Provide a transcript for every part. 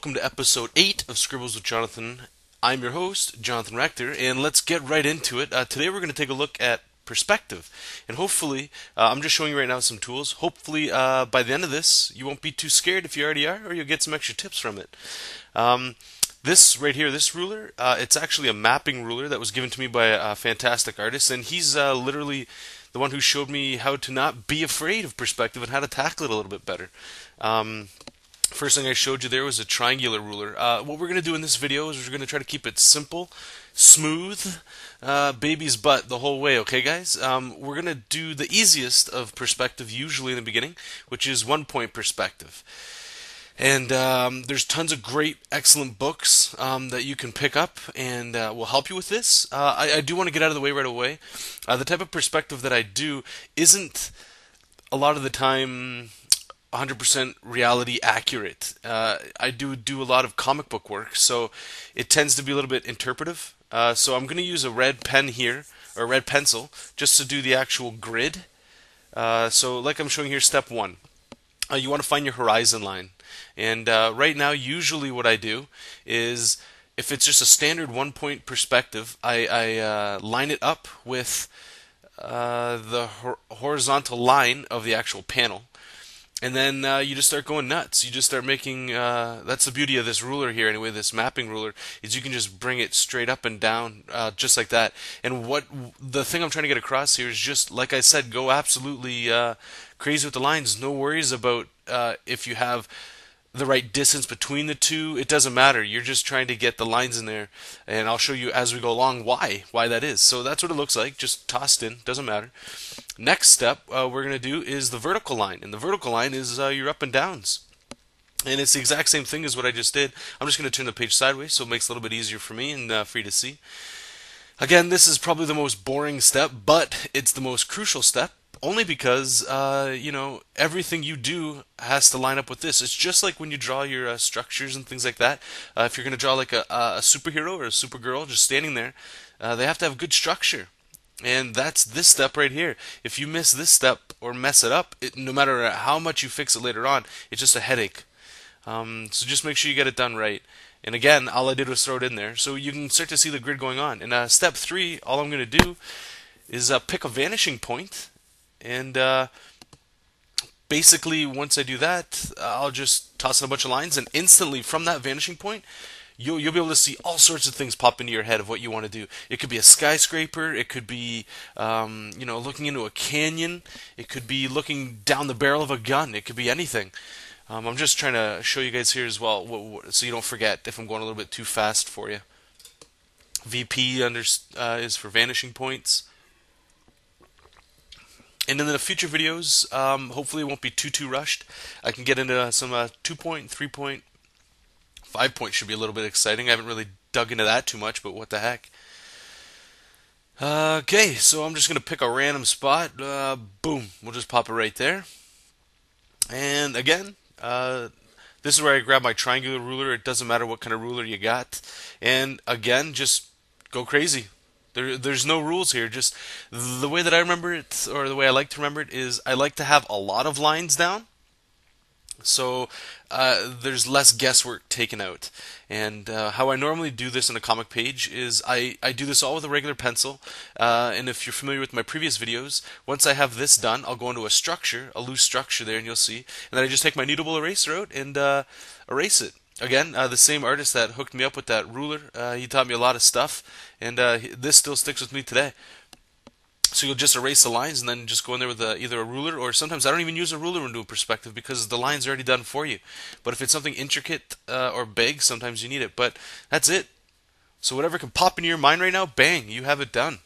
welcome to episode 8 of Scribbles with Jonathan. I'm your host, Jonathan Rector, and let's get right into it. Today we're going to take a look at perspective, and hopefully, I'm just showing you right now some tools. Hopefully, by the end of this, you won't be too scared if you already are, or you'll get some extra tips from it. This right here, this ruler, it's actually a mapping ruler that was given to me by a fantastic artist, and he's literally the one who showed me how to not be afraid of perspective and how to tackle it a little bit better. First thing I showed you there was a triangular ruler. What we're going to do in this video is we're going to try to keep it simple, smooth, baby's butt the whole way, okay guys? We're going to do the easiest of perspective usually in the beginning, which is 1-point perspective. And there's tons of great, excellent books that you can pick up and will help you with this. I do want to get out of the way right away. The type of perspective that I do isn't a lot of the time 100% reality accurate. I do a lot of comic book work, so it tends to be a little bit interpretive. So I'm going to use a red pen here, or a red pencil, just to do the actual grid. So like I'm showing here, step 1. You want to find your horizon line. And right now, usually what I do is, if it's just a standard 1-point perspective, I line it up with the horizontal line of the actual panel. And then you just start going nuts. You just start making, that's the beauty of this ruler here anyway, this mapping ruler, is you can just bring it straight up and down, just like that. And the thing I'm trying to get across here is just, like I said, go absolutely crazy with the lines. No worries about if you have the right distance between the two. It doesn't matter. You're just trying to get the lines in there, and I'll show you as we go along why that is. So that's what it looks like, just tossed in, doesn't matter. Next step we're going to do is the vertical line, and the vertical line is your up and downs. And it's the exact same thing as what I just did. I'm just going to turn the page sideways so it makes it a little bit easier for me and for you to see. Again, this is probably the most boring step, but it's the most crucial step. Only because, everything you do has to line up with this. It's just like when you draw your structures and things like that. If you're going to draw like a superhero or a supergirl just standing there, they have to have good structure. And that's this step right here. If you miss this step or mess it up, no matter how much you fix it later on, it's just a headache. So just make sure you get it done right. And again, all I did was throw it in there. So you can start to see the grid going on. And step 3, all I'm going to do is pick a vanishing point. And basically, once I do that, I'll just toss in a bunch of lines, and instantly from that vanishing point, you'll be able to see all sorts of things pop into your head of what you want to do. It could be a skyscraper. It could be, looking into a canyon. It could be looking down the barrel of a gun. It could be anything. I'm just trying to show you guys here as well, so you don't forget if I'm going a little bit too fast for you. VP is for vanishing points. And in the future videos, hopefully it won't be too rushed. I can get into some 2-point, 3-point, 5-point should be a little bit exciting. I haven't really dug into that too much, but what the heck. Okay, so I'm just going to pick a random spot. Boom, we'll just pop it right there. And again, this is where I grab my triangular ruler. It doesn't matter what kind of ruler you got. And again, just go crazy. There's no rules here. Just the way that I remember it, or the way I like to remember it, is I like to have a lot of lines down, so there's less guesswork taken out. And how I normally do this in a comic page is I do this all with a regular pencil. And if you're familiar with my previous videos, once I have this done, I'll go into a structure, a loose structure there, and you'll see. And then I just take my kneadable eraser out and erase it. Again, the same artist that hooked me up with that ruler, he taught me a lot of stuff, and this still sticks with me today. So you'll just erase the lines and then just go in there with either a ruler, or sometimes I don't even use a ruler when doing perspective because the line's already done for you. But if it's something intricate or big, sometimes you need it. But that's it. So whatever can pop into your mind right now, bang, you have it done.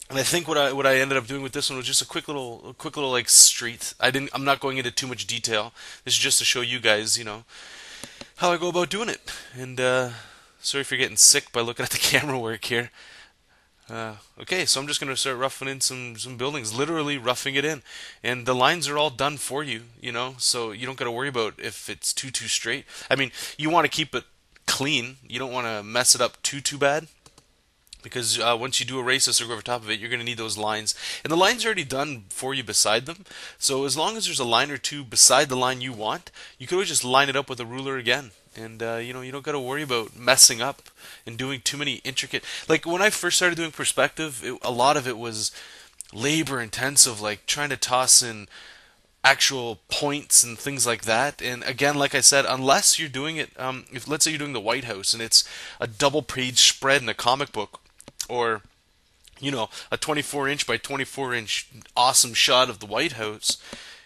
And I think what I ended up doing with this one was just a quick little like street. I'm not going into too much detail. This is just to show you guys, how I go about doing it. And sorry if you're getting sick by looking at the camera work here. Okay, so I'm just going to start roughing in some buildings, literally roughing it in. And the lines are all done for you, so you don't got to worry about if it's too straight. I mean, you want to keep it clean. You don't want to mess it up too bad. because once you do erase this or go over top of it, you're going to need those lines. And the line's already done for you beside them. So as long as there's a line or two beside the line you want, you can always just line it up with a ruler again. And you don't got to worry about messing up and doing too many intricate. Like when I first started doing perspective, a lot of it was labor intensive, like trying to toss in actual points and things like that. And again, like I said, unless you're doing it, if let's say you're doing the White House and it's a double page spread in a comic book, or a 24-inch by 24-inch awesome shot of the White House,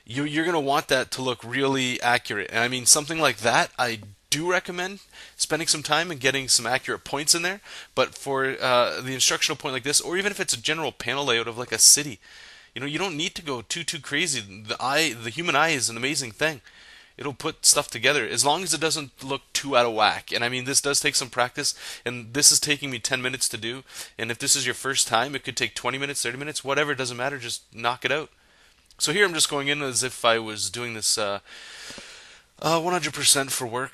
you're going to want that to look really accurate. And I mean, something like that, I do recommend spending some time and getting some accurate points in there. But for the instructional point like this, or even if it's a general panel layout of like a city, you don't need to go too crazy. The human eye is an amazing thing. It'll put stuff together as long as it doesn't look too out of whack. And I mean, this does take some practice, and this is taking me 10 minutes to do. And if this is your first time, it could take 20 minutes, 30 minutes, whatever. It doesn't matter. Just knock it out. So here I'm just going in as if I was doing this 100% for work.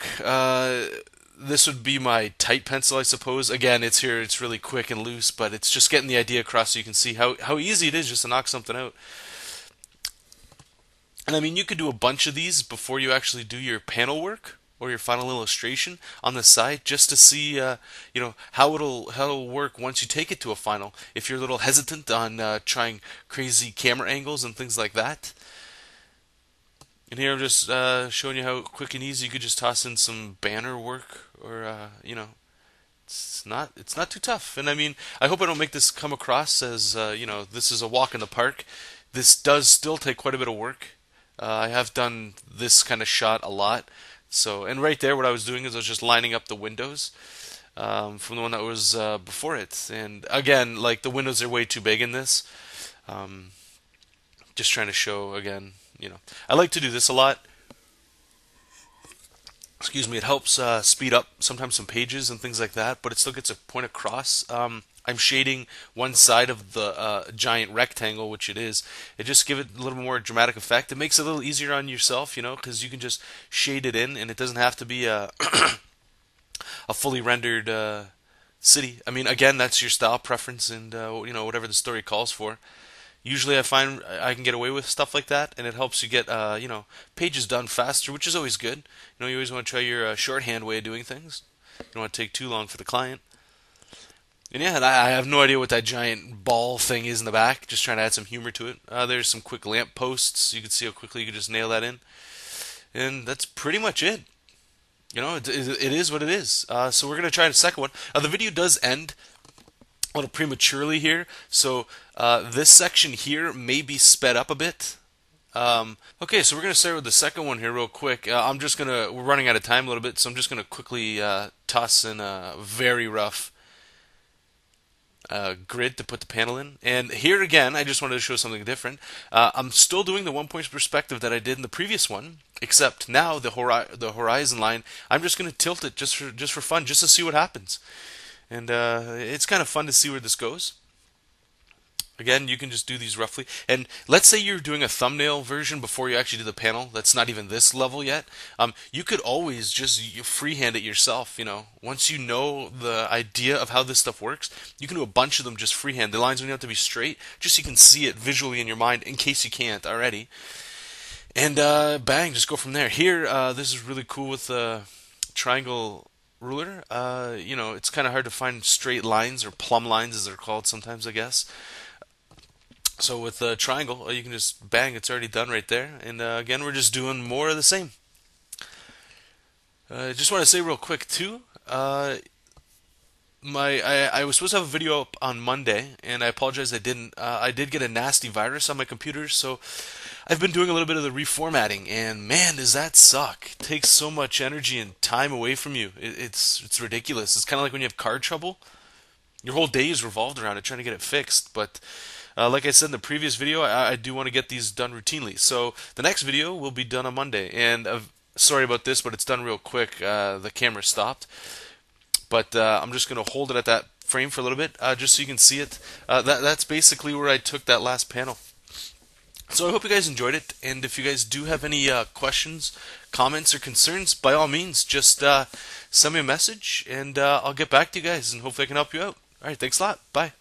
This would be my tight pencil, I suppose. Again, it's here. It's really quick and loose, but it's just getting the idea across so you can see how easy it is just to knock something out. And I mean, you could do a bunch of these before you actually do your panel work or your final illustration on the side, just to see, how it'll work once you take it to a final. If you're a little hesitant on trying crazy camera angles and things like that. And here I'm just showing you how quick and easy you could just toss in some banner work, or it's not too tough. And I mean, I hope I don't make this come across as this is a walk in the park. This does still take quite a bit of work. I have done this kind of shot a lot. So, and right there, what I was doing is I was just lining up the windows from the one that was before it. And again, like the windows are way too big in this. Just trying to show again. I like to do this a lot. Excuse me. It helps speed up sometimes some pages and things like that, but it still gets a point across. I'm shading one side of the giant rectangle, which it is. It just gives it a little more dramatic effect. It makes it a little easier on yourself, because you can just shade it in, and it doesn't have to be a fully rendered city. I mean, again, that's your style preference and whatever the story calls for. Usually I find I can get away with stuff like that, and it helps you get pages done faster, which is always good. You always want to try your shorthand way of doing things. You don't want to take too long for the client. And yeah, I have no idea what that giant ball thing is in the back. Just trying to add some humor to it. There's some quick lamp posts. You can see how quickly you can just nail that in. And that's pretty much it. It is what it is. So we're going to try the second one. The video does end a little prematurely here. So this section here may be sped up a bit. Okay, so we're going to start with the second one here real quick. We're running out of time a little bit, so I'm just going to quickly toss in a very rough grid to put the panel in. And here again, I just wanted to show something different. I'm still doing the 1 point perspective that I did in the previous one, except now the horizon line, I'm just going to tilt it just for fun, just to see what happens. And it's kind of fun to see where this goes. Again, you can just do these roughly. And let's say you're doing a thumbnail version before you actually do the panel. That's not even this level yet. You could always just freehand it yourself. Once you know the idea of how this stuff works, you can do a bunch of them just freehand. The lines don't have to be straight, just so you can see it visually in your mind in case you can't already. And bang, just go from there. Here, this is really cool with the triangle ruler. It's kind of hard to find straight lines, or plumb lines as they're called sometimes, I guess. So with the triangle, you can just bang, it's already done right there. And again, we're just doing more of the same. Just want to say real quick too, I was supposed to have a video up on Monday, and I apologize I didn't. I did get a nasty virus on my computer, so I've been doing a little bit of the reformatting, and man, does that suck. It takes so much energy and time away from you. It's ridiculous. It's kind of like when you have car trouble. Your whole day is revolved around it, trying to get it fixed, but like I said in the previous video, I do want to get these done routinely. So the next video will be done on Monday. And sorry about this, but it's done real quick. The camera stopped. But I'm just going to hold it at that frame for a little bit, just so you can see it. That's basically where I took that last panel. So I hope you guys enjoyed it. And if you guys do have any questions, comments, or concerns, by all means, just send me a message, and I'll get back to you guys, and hopefully I can help you out. All right, thanks a lot. Bye.